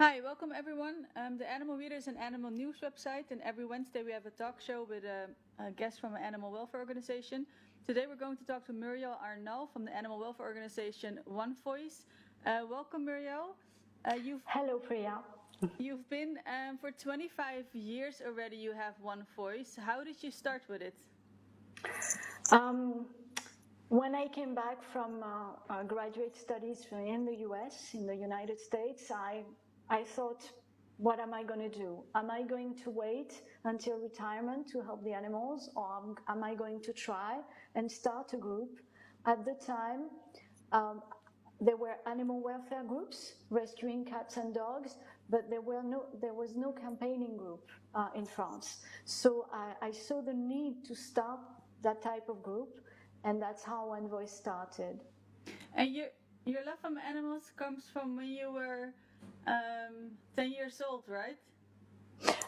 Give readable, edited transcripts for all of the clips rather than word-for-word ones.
Hi, welcome everyone. The Animal Reader is an animal news website, and every Wednesday we have a talk show with a guest from an animal welfare organization. Today we're going to talk to Muriel Arnal from the animal welfare organization One Voice. Welcome, Muriel. Hello, Priya. You've been for 25 years already. You have One Voice. How did you start with it? When I came back from graduate studies in the US, in the United States, I thought, what am I going to do? Am I going to wait until retirement to help the animals, or am I going to try and start a group? At the time, there were animal welfare groups rescuing cats and dogs, but there was no campaigning group in France. So I saw the need to start that type of group, and that's how One Voice started. And your love for animals comes from when you were 10 years old, right?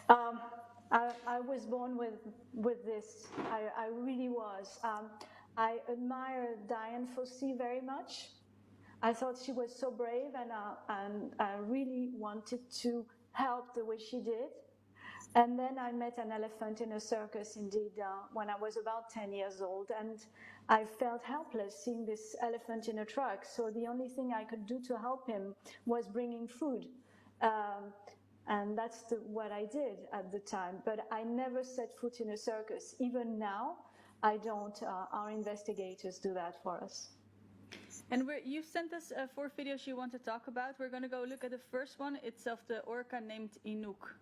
I was born with this. I really was. I admire Diane Fossey very much. I thought she was so brave, and I really wanted to help the way she did. And then I met an elephant in a circus, indeed, when I was about 10 years old, and I felt helpless seeing this elephant in a truck. So the only thing I could do to help him was bringing food. And that's what I did at the time. But I never set foot in a circus. Even now, I don't. Our investigators do that for us. And you sent us 4 videos you want to talk about. We're going to go look at the first one. It's of the orca named Inouk.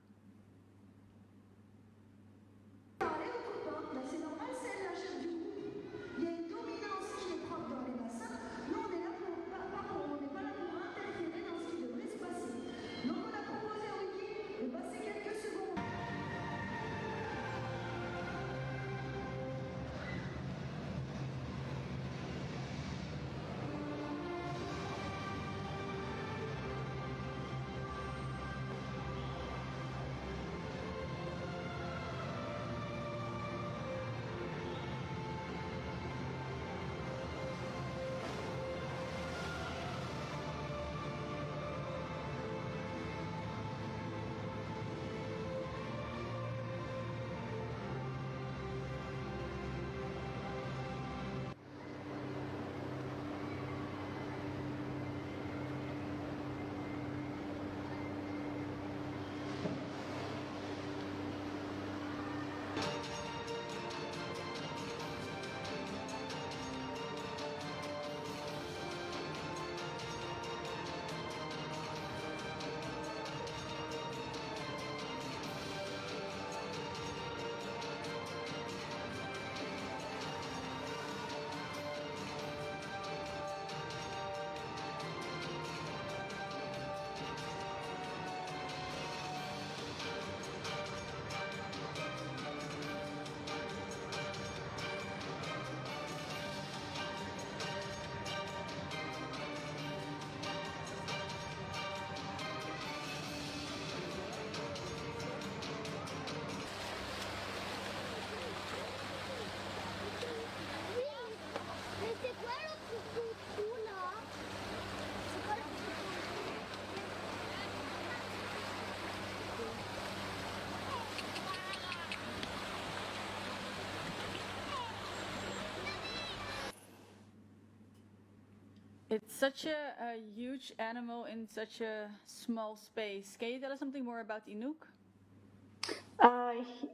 It's such a huge animal in such a small space. Can you tell us something more about Inouk?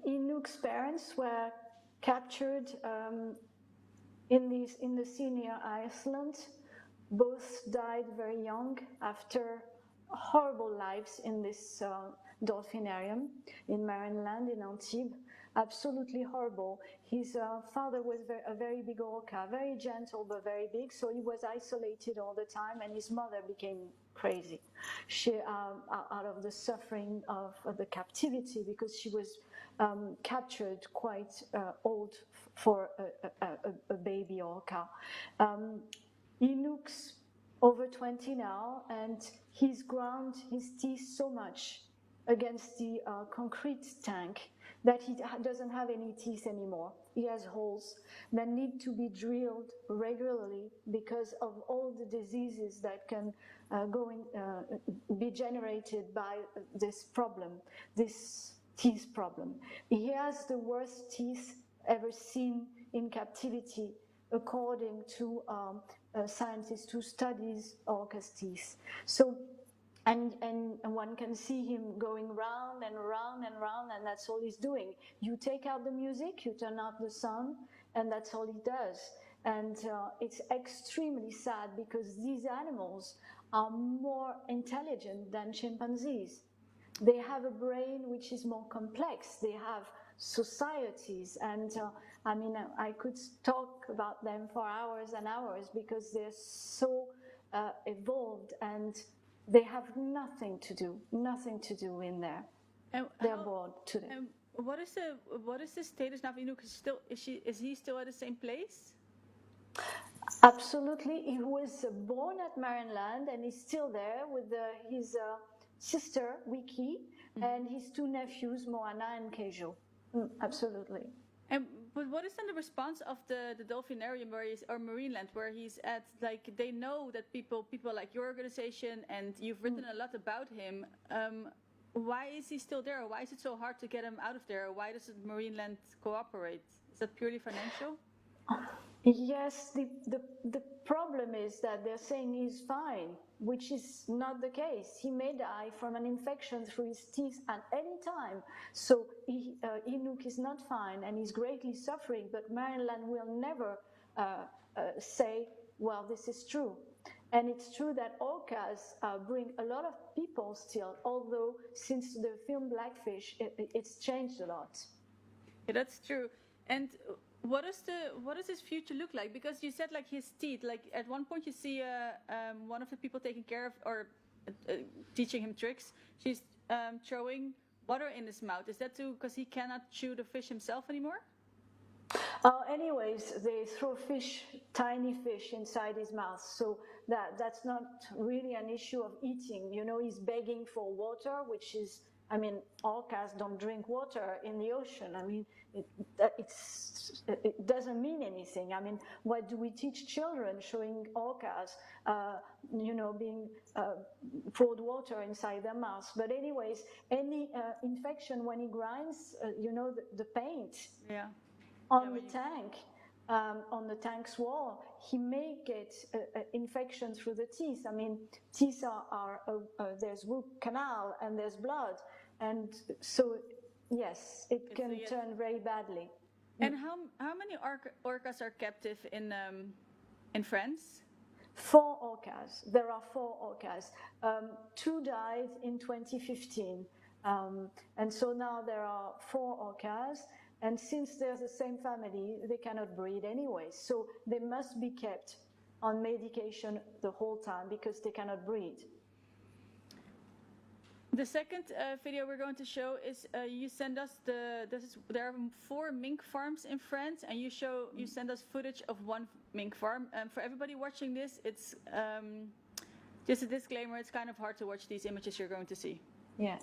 Inouk's parents were captured in the sea near Iceland. Both died very young after horrible lives in this dolphinarium in Marineland in Antibes. Absolutely horrible. His father was a very big orca, very gentle but very big, so he was isolated all the time, and his mother became crazy. She, out of the suffering of the captivity, because she was captured quite old for a baby orca. Inouk's over 20 now, and he's ground his teeth so much against the concrete tank that he doesn't have any teeth anymore. He has holes that need to be drilled regularly because of all the diseases that can be generated by this problem, this teeth problem. He has the worst teeth ever seen in captivity, according to scientists who studies orcas' teeth. So, and one can see him going round and round and round, and that's all he's doing. You take out the music, you turn out the sun, and that's all he does. And it's extremely sad because these animals are more intelligent than chimpanzees. They have a brain which is more complex. They have societies, and I mean, I could talk about them for hours and hours because they're so evolved, and they have nothing to do in there. They're bored to death. What is the status now of Inouk? Is he still at the same place? Absolutely. He was born at Marineland, and he's still there with his sister, Wiki, and his two nephews, Moana and Keijo. Absolutely. But what is then the response of the dolphinarium or Marineland where he's at? Like, they know that people like your organization, and you've written a lot about him. Why is he still there? Why is it so hard to get him out of there? Why doesn't Marineland cooperate? Is that purely financial? Yes, the problem is that they're saying he's fine, which is not the case. He may die from an infection through his teeth at any time. So Inouk is not fine, and he's greatly suffering, but Marineland will never say, well, this is true. And it's true that orcas bring a lot of people still, although since the film Blackfish, it's changed a lot. Yeah, that's true. And what does his future look like? Because you said, like, his teeth. Like, at one point you see one of the people taking care of or teaching him tricks. She's throwing water in his mouth. Is that too because he cannot chew the fish himself anymore? Anyways, they throw tiny fish inside his mouth, so that's not really an issue of eating. You know, he's begging for water, which is, I mean, orcas don't drink water in the ocean. I mean, it doesn't mean anything. I mean, what do we teach children showing orcas, being poured water inside their mouths? But anyways, any infection when he grinds, the paint. Yeah. On the tank's wall, he may get infection through the teeth. I mean, teeth are there's root canal and there's blood, and so yes, it can turn very badly. And how many orcas are captive in France? 4 orcas. There are 4 orcas. 2 died in 2015, and so now there are 4 orcas. And since they're the same family, they cannot breed anyway. So they must be kept on medication the whole time because they cannot breed. The second video we're going to show is you send us there are 4 mink farms in France, and you send us footage of one mink farm. For everybody watching this, it's just a disclaimer: it's kind of hard to watch these images you're going to see. Yeah.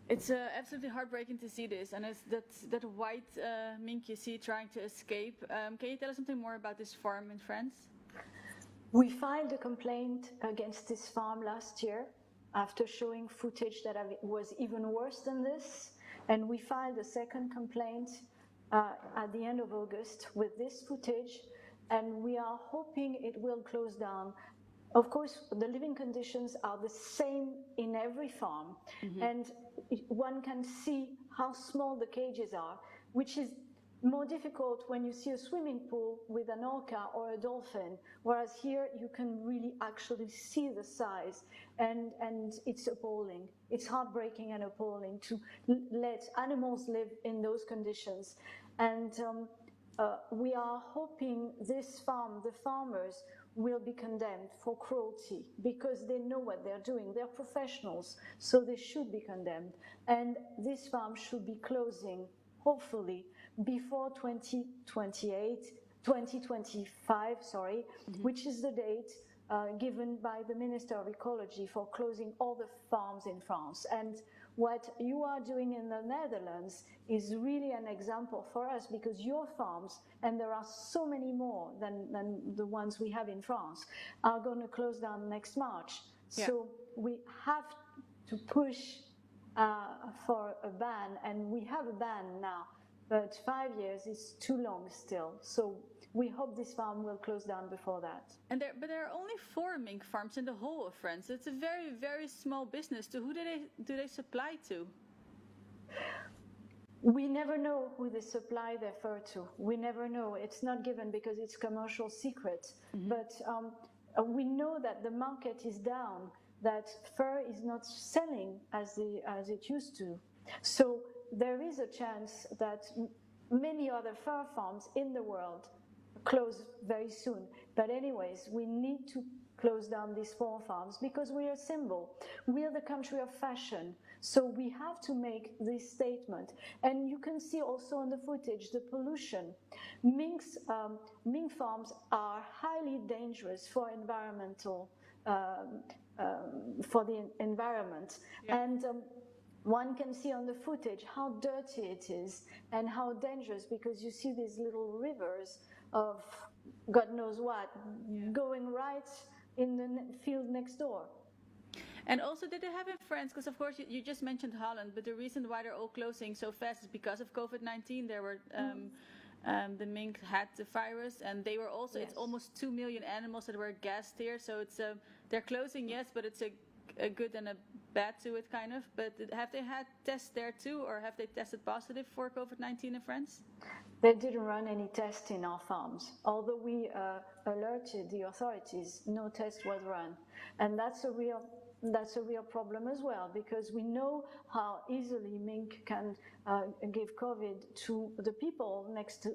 It's absolutely heartbreaking to see this, and it's that white mink you see trying to escape. Can you tell us something more about this farm in France? We filed a complaint against this farm last year after showing footage that was even worse than this, and we filed a second complaint at the end of August with this footage, and we are hoping it will close down. Of course, the living conditions are the same in every farm, and one can see how small the cages are, which is more difficult when you see a swimming pool with an orca or a dolphin, whereas here you can really actually see the size, and it's appalling. It's heartbreaking and appalling to let animals live in those conditions. And we are hoping this farm, the farmers, will be condemned for cruelty because they know what they're doing. They're professionals, so they should be condemned. And this farm should be closing, hopefully, before 2025, which is the date given by the Minister of Ecology for closing all the farms in France. And what you are doing in the Netherlands is really an example for us, because your farms, and there are so many more than the ones we have in France, are going to close down next March. Yeah. So we have to push for a ban, and we have a ban now, but 5 years is too long still. So we hope this farm will close down before that. But there are only 4 mink farms in the whole of France. It's a very, very small business. To who do they supply to? We never know who they supply their fur to. We never know. It's not given because it's commercial secret. But we know that the market is down, that fur is not selling as it used to. So there is a chance that many other fur farms in the world close very soon. But anyways, we need to close down these 4 farms because we are a symbol. We are the country of fashion. So we have to make this statement. And you can see also on the footage the pollution. Mink farms are highly dangerous for for the environment. Yeah. And one can see on the footage how dirty it is and how dangerous, because you see these little rivers of God knows what, going right in the field next door. And also, did they have in France, because of course you just mentioned Holland, but the reason why they're all closing so fast is because of COVID-19. There were the mink had the virus, and they were also, yes. It's almost 2 million animals that were gassed here, so it's they're closing, yes, but it's a good and a bad to it, kind of. But have they had tests there too, or have they tested positive for COVID-19 in France? They didn't run any tests in our farms. Although we alerted the authorities, no test was run. And that's a real problem as well, because we know how easily mink can give COVID to the people next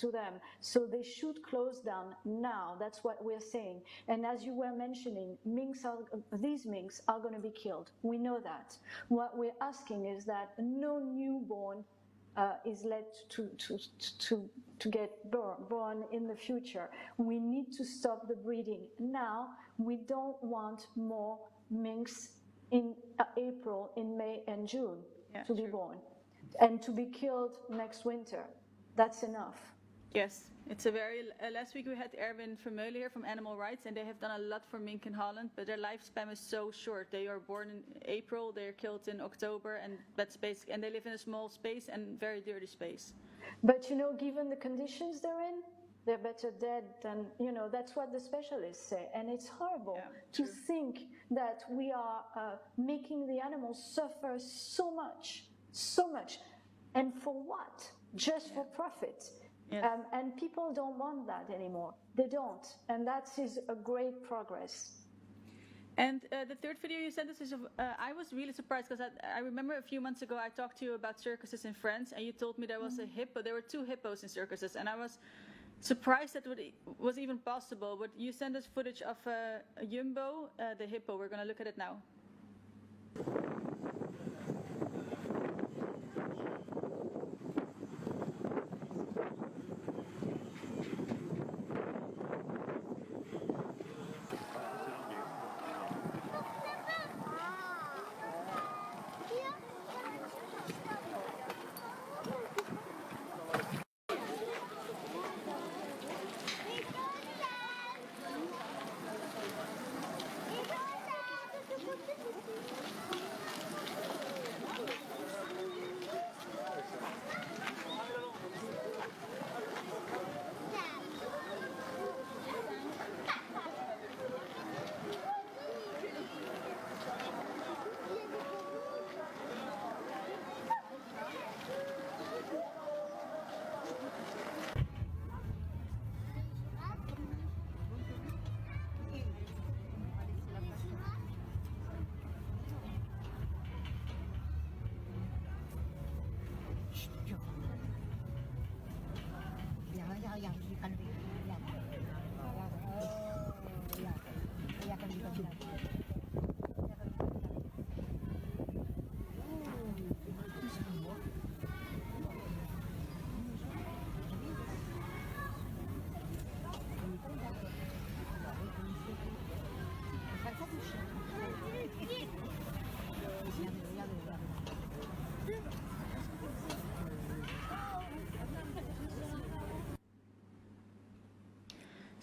to them. So they should close down now. That's what we're saying. And as you were mentioning, these minks are going to be killed. We know that. What we're asking is that no newborn is led to get born in the future. We need to stop the breeding now. We don't want more minks in April, in May and June to be born and to be killed next winter. That's enough. Yes, it's a very. Last week we had Erwin Vermeulen here from Animal Rights, and they have done a lot for mink in Holland, but their lifespan is so short. They are born in April, they're killed in October, and that's basic. And they live in a small space and very dirty space. But given the conditions they're in, they're better dead than, that's what the specialists say. And it's horrible to think that we are making the animals suffer so much. And for what? Just for profit. Yes. And people don't want that anymore. They don't. And that is a great progress. And the third video you sent us is, I was really surprised because I remember a few months ago I talked to you about circuses in France, and you told me there was a hippo. There were 2 hippos in circuses, and I was surprised that it was even possible. But you sent us footage of a Jumbo, the hippo. We're going to look at it now.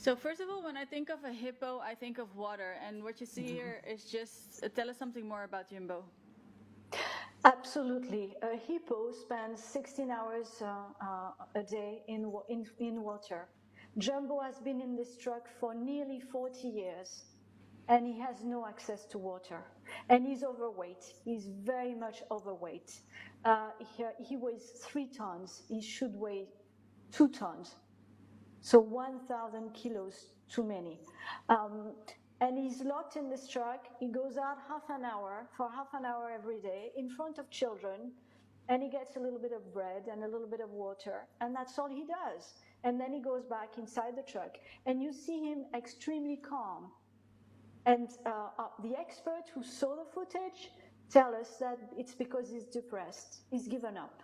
So first of all, when I think of a hippo, I think of water. And what you see here is just, tell us something more about Jumbo. Absolutely. A hippo spends 16 hours a day in water. Jumbo has been in this truck for nearly 40 years, and he has no access to water. And he's overweight. He's very much overweight. He weighs 3 tons. He should weigh 2 tons. So 1,000 kilos too many. And he's locked in this truck. He goes out for half an hour every day in front of children, and he gets a little bit of bread and a little bit of water, and that's all he does. And then he goes back inside the truck, and you see him extremely calm. And the expert who saw the footage tell us that it's because he's depressed. He's given up.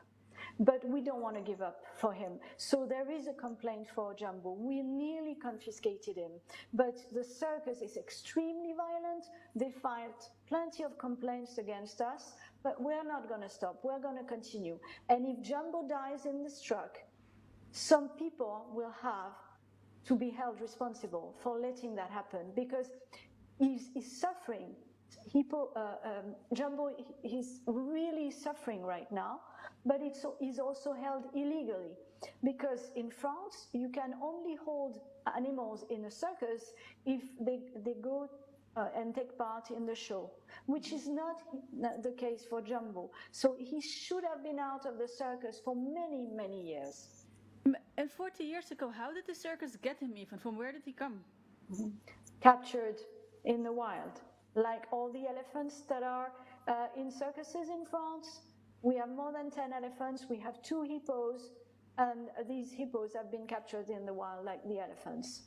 But we don't want to give up for him. So there is a complaint for Jumbo. We nearly confiscated him. But the circus is extremely violent. They filed plenty of complaints against us, but we're not going to stop. We're going to continue. And if Jumbo dies in this truck, some people will have to be held responsible for letting that happen, because he's suffering. Jumbo is really suffering right now, but he's also held illegally, because in France you can only hold animals in a circus if they go and take part in the show, which is not the case for Jumbo. So he should have been out of the circus for many, many years. And 40 years ago, how did the circus get him even? From where did he come? Captured in the wild. Like all the elephants that are in circuses in France. We have more than 10 elephants. We have 2 hippos, and these hippos have been captured in the wild like the elephants.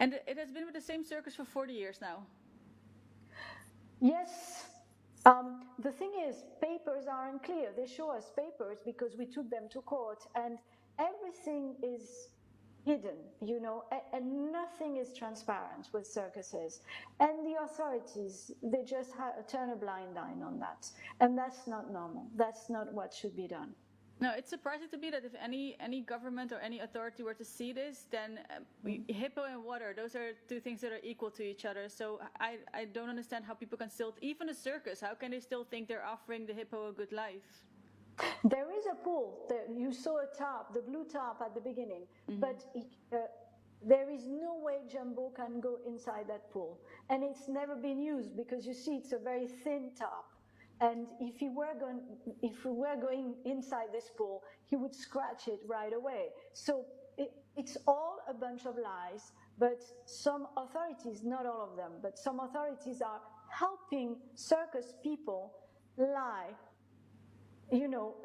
And it has been with the same circus for 40 years now? Yes. The thing is, papers are unclear. They show us papers because we took them to court, and everything is hidden, and nothing is transparent with circuses. And the authorities, they just turn a blind eye on that. And that's not normal. That's not what should be done. No, it's surprising to me that if any government or any authority were to see this, then hippo and water, those are 2 things that are equal to each other. So I don't understand how people can still, even a circus, how can they still think they're offering the hippo a good life? There is a pool. You saw a tarp, the blue tarp at the beginning, but there is no way Jumbo can go inside that pool. And it's never been used because you see it's a very thin tarp. And if we were going inside this pool, he would scratch it right away. So it's all a bunch of lies, but some authorities, not all of them, but some authorities are helping circus people lie,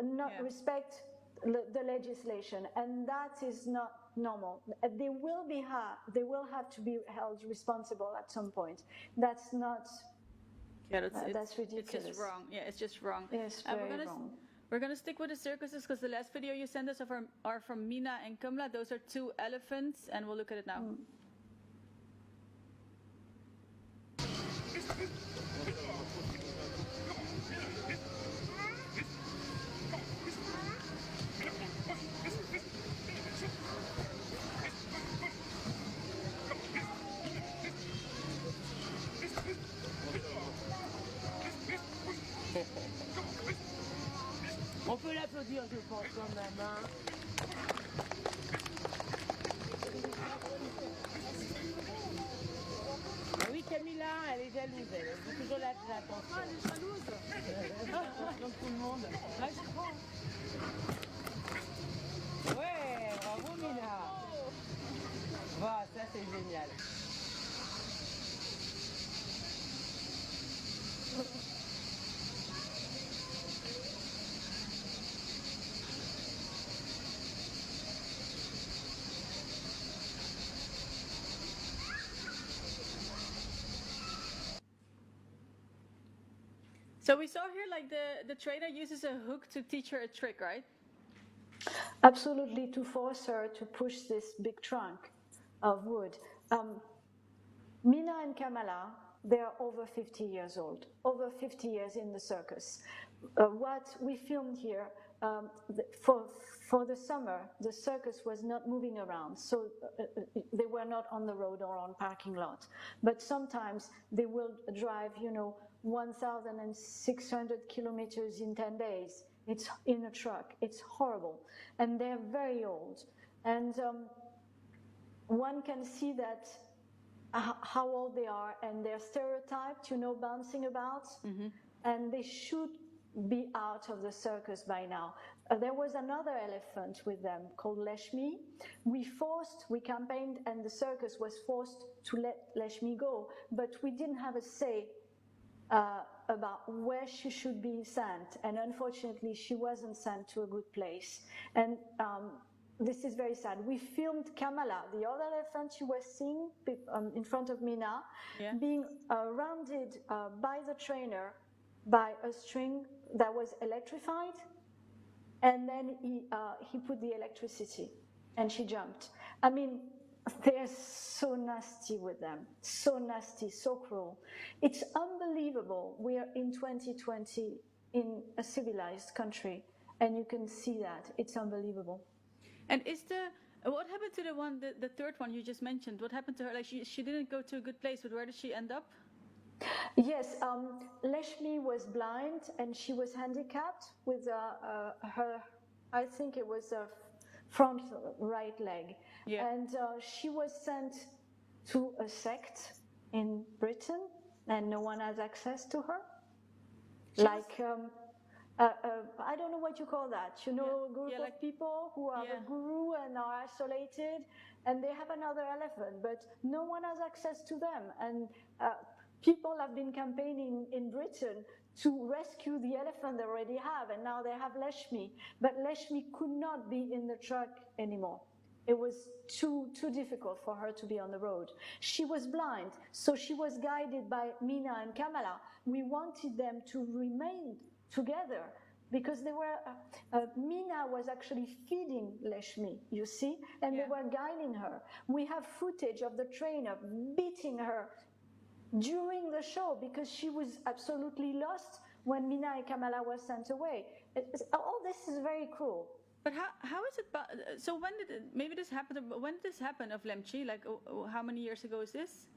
not respect the legislation, and that is not normal. They will have to be held responsible at some point. That's not. Yeah, that's ridiculous. It's just wrong. Yeah, it's just wrong. It's very wrong. We're gonna stick with the circuses because the last video you sent us are from Mina and Kamala. Those are 2 elephants, and we'll look at it now. On peut l'applaudir, je pense, quand même. Hein. Oui, Camilla, elle est jalouse. Elle veut toujours l'attention. Ah, elle est jalouse. Comme tout le monde. Ouais, je crois. Ouais, bravo, Mina. Voilà, ça, c'est génial. So we saw here like the trainer uses a hook to teach her a trick, right? Absolutely, to force her to push this big trunk of wood. Mina and Kamala, they are over 50 years old, over 50 years in the circus. What we filmed here for the summer, the circus was not moving around, so they were not on the road or on parking lot. But sometimes they will drive, 1,600 kilometers in 10 days. It's in a truck. It's horrible, and they're very old. And one can see that how old they are, and they're stereotyped, bouncing about, and they should be out of the circus by now. There was another elephant with them called Leshmi. We campaigned, and the circus was forced to let Leshmi go, but we didn't have a say about where she should be sent, and unfortunately she wasn't sent to a good place. And this is very sad. We filmed Kamala, the other elephant you were seeing in front of Mina, being rounded by the trainer by a string that was electrified, and then he put the electricity, and she jumped. I mean, they're so nasty with them, so nasty, so cruel. It's unbelievable. We are in 2020 in a civilized country, and you can see that. It's unbelievable. And what happened to the third one you just mentioned? What happened to her? Like she didn't go to a good place, but where did she end up? Yes, Leshmi was blind, and she was handicapped with her, I think it was a front right leg. Yeah. And she was sent to a sect in Britain, and no one has access to her. I don't know what you call that. A group of people who have a guru and are isolated, and they have another elephant, but no one has access to them. And people have been campaigning in Britain to rescue the elephant they already have, and now they have Leshmi. But Leshmi could not be in the truck anymore. It was too difficult for her to be on the road. She was blind, so she was guided by Mina and Kamala. We wanted them to remain together because they were. Mina was actually feeding Leshmi, you see, and they were guiding her. We have footage of the trainer beating her during the show because she was absolutely lost when Mina and Kamala were sent away. All this is very cruel. But how is it? So when maybe this happened? When did this happen of Lemchi? Like how many years ago is this?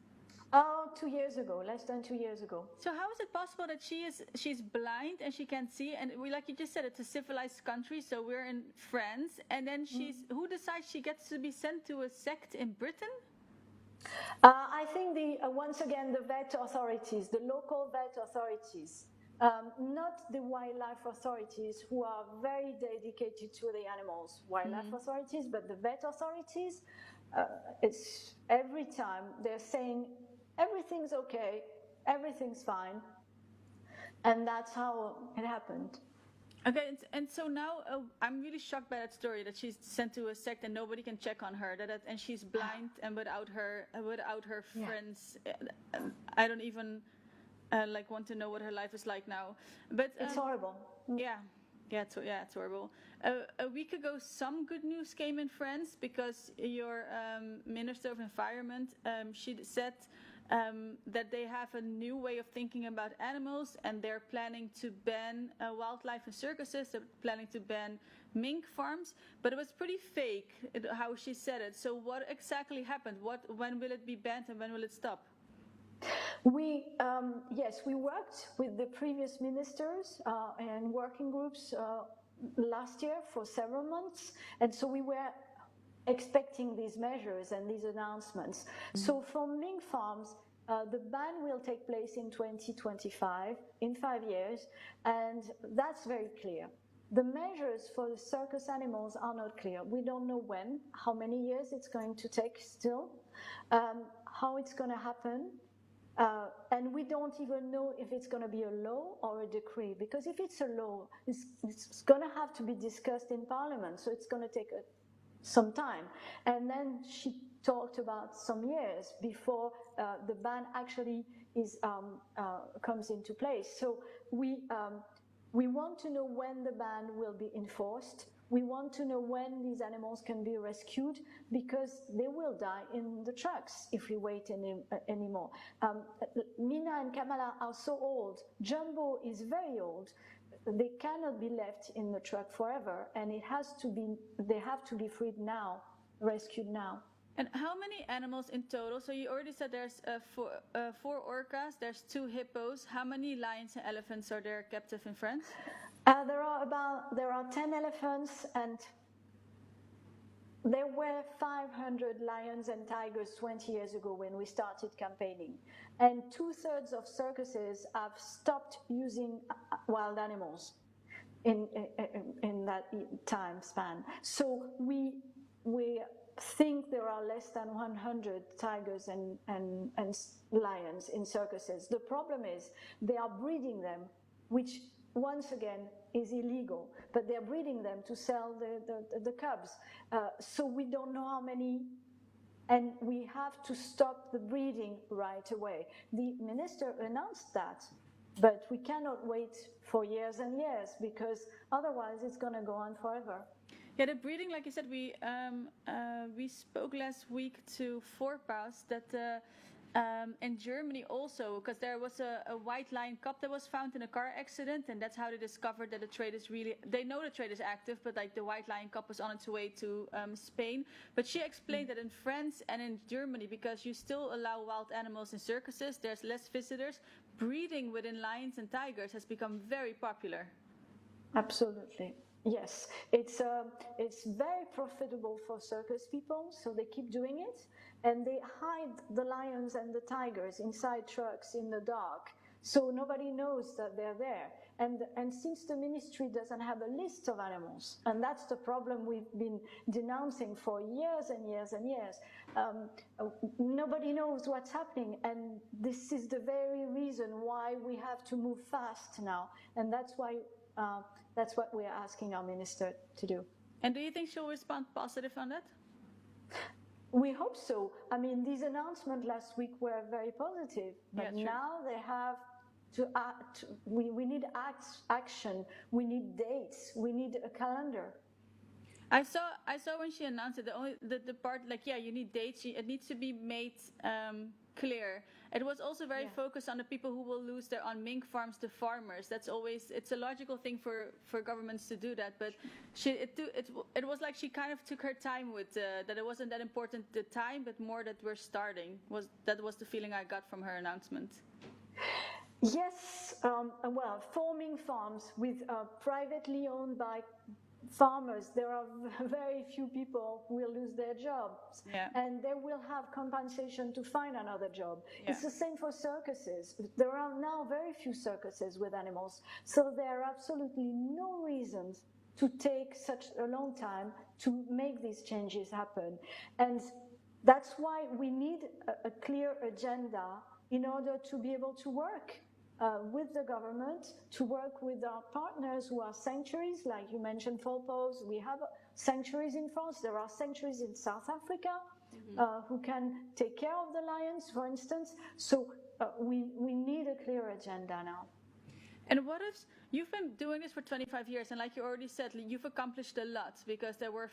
2 years ago, less than 2 years ago. So how is it possible that she's blind and she can't see? And like you just said, it's a civilized country, so we're in France, and then who decides she gets to be sent to a sect in Britain? I think once again the vet authorities, the local vet authorities. Not the wildlife authorities, who are very dedicated to the animals, wildlife authorities, but the vet authorities, it's every time they're saying everything's okay, everything's fine, and that's how it happened. Okay, and so now I'm really shocked by that story that she's sent to a sect and nobody can check on her, and she's blind and without her friends. I don't even want to know what her life is like now. But it's horrible. It's horrible. A week ago, some good news came in France because your Minister of Environment, she said that they have a new way of thinking about animals, and they're planning to ban wildlife in circuses. They're planning to ban mink farms, but it was pretty fake how she said it. So what exactly happened? When will it be banned, and when will it stop? We worked with the previous ministers and working groups last year for several months, and so we were expecting these measures and these announcements. So for mink farms, the ban will take place in 2025, in 5 years, and that's very clear. The measures for the circus animals are not clear. We don't know when, how many years it's going to take still, how it's going to happen. And we don't even know if it's going to be a law or a decree, because if it's a law, it's going to have to be discussed in Parliament, so it's going to take some time. And then she talked about some years before the ban actually comes into place. So we want to know when the ban will be enforced. We want to know when these animals can be rescued, because they will die in the trucks if we wait anymore. Mina and Kamala are so old. Jumbo is very old. they cannot be left in the truck forever, and they have to be freed now, rescued now. And how many animals in total? So you already said there's four orcas, there's 2 hippos. How many lions and elephants are there captive in France? There are 10 elephants, and there were 500 lions and tigers 20 years ago when we started campaigning. And 2/3 of circuses have stopped using wild animals in that time span. So we think there are less than 100 tigers and lions in circuses. The problem is they are breeding them, which once again is illegal, but they're breeding them to sell the cubs. So we don't know how many, and we have to stop the breeding right away. The minister announced that, but we cannot wait for years and years, because otherwise it's going to go on forever. Yeah, the breeding, like you said, we spoke last week to Forepass that in Germany also, because there was a white lion cub that was found in a car accident, and that's how they discovered that the trade is really, they know the trade is active, but like the white lion cub was on its way to Spain. But she explained that in France and in Germany, because you still allow wild animals in circuses, there's less visitors, breeding within lions and tigers has become very popular. Absolutely. Yes, it's very profitable for circus people, so they keep doing it, and they hide the lions and the tigers inside trucks in the dark, so nobody knows that they're there. And since the ministry doesn't have a list of animals, and that's the problem we've been denouncing for years and years and years, nobody knows what's happening, and this is the very reason why we have to move fast now, and that's why. That's what we're asking our minister to do. And do you think she'll respond positive on that? We hope so. I mean, these announcements last week were very positive, but now they have to act. We need action. We need dates. We need a calendar. I saw when she announced it, the part like, yeah, you need dates. It needs to be made clear. It was also very focused on the people who will lose their on mink farms, the farmers. That's always, it's a logical thing for governments to do that. But it was like she kind of took her time with that. It wasn't that important the time, but more that we're starting. That was the feeling I got from her announcement. Yes, well, forming farms with privately owned by farmers, there are very few people who will lose their jobs, and they will have compensation to find another job. It's the same for circuses. There are now very few circuses with animals, so there are absolutely no reasons to take such a long time to make these changes happen. And that's why we need a clear agenda in order to be able to work with the government, to work with our partners who are sanctuaries, like you mentioned, Forepass. We have sanctuaries in France. There are sanctuaries in South Africa who can take care of the lions, for instance. So we need a clear agenda now. And what if you've been doing this for 25 years, and like you already said, you've accomplished a lot, because there were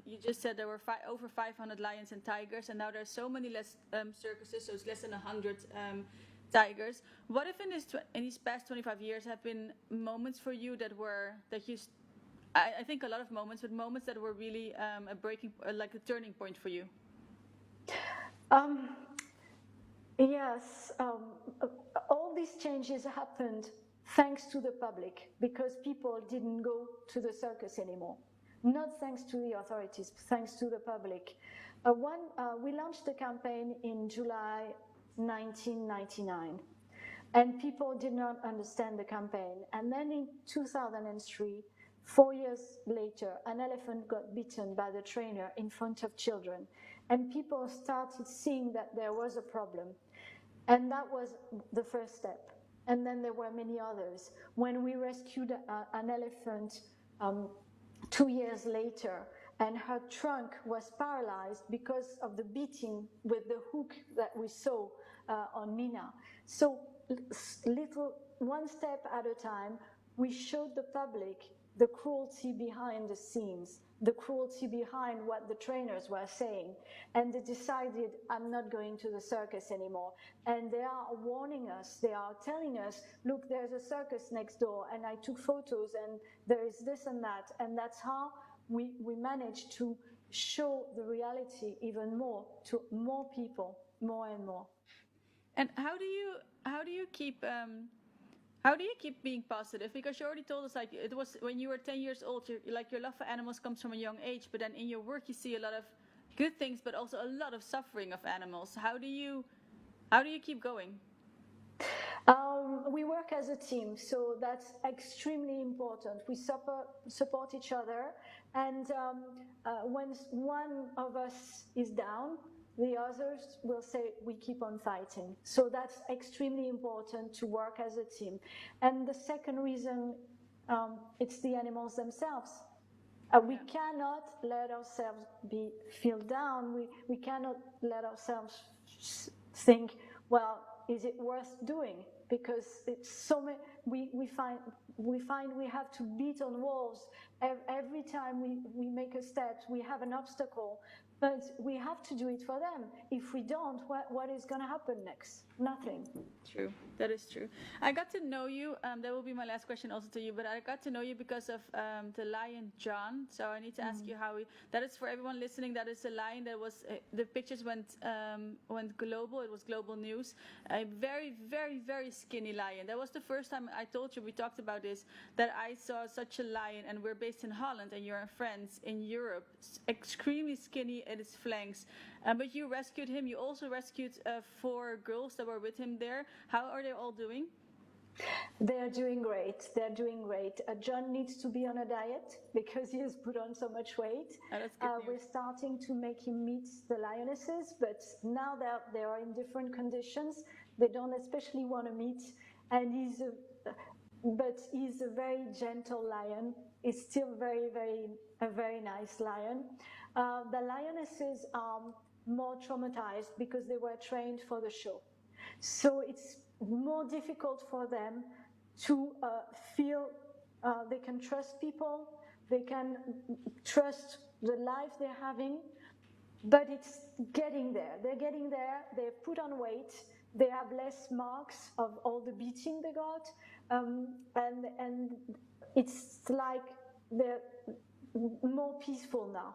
you just said there were over 500 lions and tigers, and now there's so many less circuses, so it's less than 100 tigers. What if in these past 25 years have been moments for you I think a lot of moments, but moments that were really like a turning point for you? Yes, all these changes happened thanks to the public, because people didn't go to the circus anymore. Not thanks to the authorities, thanks to the public. We launched the campaign in July 1999, and people did not understand the campaign. And then in 2003, 4 years later, an elephant got bitten by the trainer in front of children, and people started seeing that there was a problem. And that was the first step. And then there were many others. When we rescued an elephant 2 years later, and her trunk was paralyzed because of the beating with the hook that we saw on Mina. So one step at a time, we showed the public the cruelty behind the scenes, the cruelty behind what the trainers were saying. And they decided, I'm not going to the circus anymore. And they are warning us, they are telling us, look, there's a circus next door, and I took photos, and there is this and that. And that's how we managed to show the reality even more to more people, more and more. And how do you keep being positive? Because you already told us, like, it was when you were 10 years old, your love for animals comes from a young age, but then in your work you see a lot of good things, but also a lot of suffering of animals. How do you keep going? We work as a team, so that's extremely important. We support each other, and when one of us is down, the others will say, we keep on fighting. So that's extremely important to work as a team. And the second reason, it's the animals themselves. We cannot let ourselves feel down. We cannot let ourselves think, well, is it worth doing? Because it's so many, we find we have to beat on walls every time we make a step. We have an obstacle, but we have to do it for them. If we don't, what is going to happen next? Nothing. True, that is true. I got to know you. That will be my last question also to you. But I got to know you because of the lion John. So I need to ask you how that is for everyone listening. That is a lion that was the pictures went global. It was global news. A very, very, very skinny lion. That was the first time I told you we talked about this. That I saw such a lion, and we're based in Holland, and you're in France, in Europe, extremely skinny at its flanks. But you rescued him. You also rescued 4 girls that were with him there. How are they all doing? They're doing great. They're doing great. John needs to be on a diet because he has put on so much weight. Oh, that's good news. We're starting to make him meet the lionesses, but now that they are in different conditions, they don't especially want to meet. And he's a very gentle lion. He's still a very nice lion. The lionesses are more traumatized because they were trained for the show. So it's more difficult for them to feel they can trust people, they can trust the life they're having, but it's getting there. They're getting there, they've put on weight, they have less marks of all the beating they got, and it's like they're more peaceful now,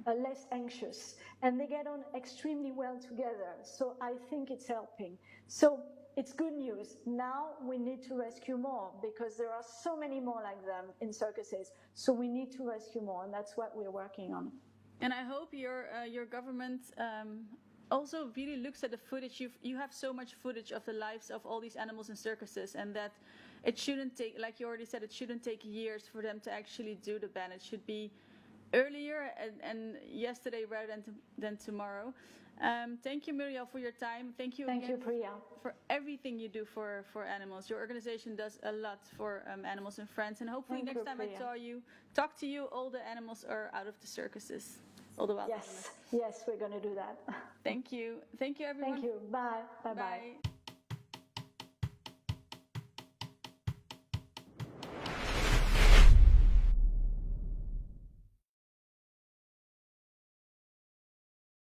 less anxious, and they get on extremely well together. So I think it's helping. So it's good news. Now we need to rescue more because there are so many more like them in circuses. So we need to rescue more, and that's what we're working on. And I hope your government also really looks at the footage. You have so much footage of the lives of all these animals in circuses, and that it shouldn't take, like you already said, it shouldn't take years for them to actually do the ban. It should be earlier and yesterday rather than tomorrow. Thank you, Muriel, for your time. Thank you again Priya, for everything you do for animals. Your organization does a lot for animals in France, and hopefully next time I talk to you, all the animals are out of the circuses. All the wild animals. Yes, we're going to do that. Thank you. Thank you, everyone. Thank you. Bye. Bye-bye. Bye.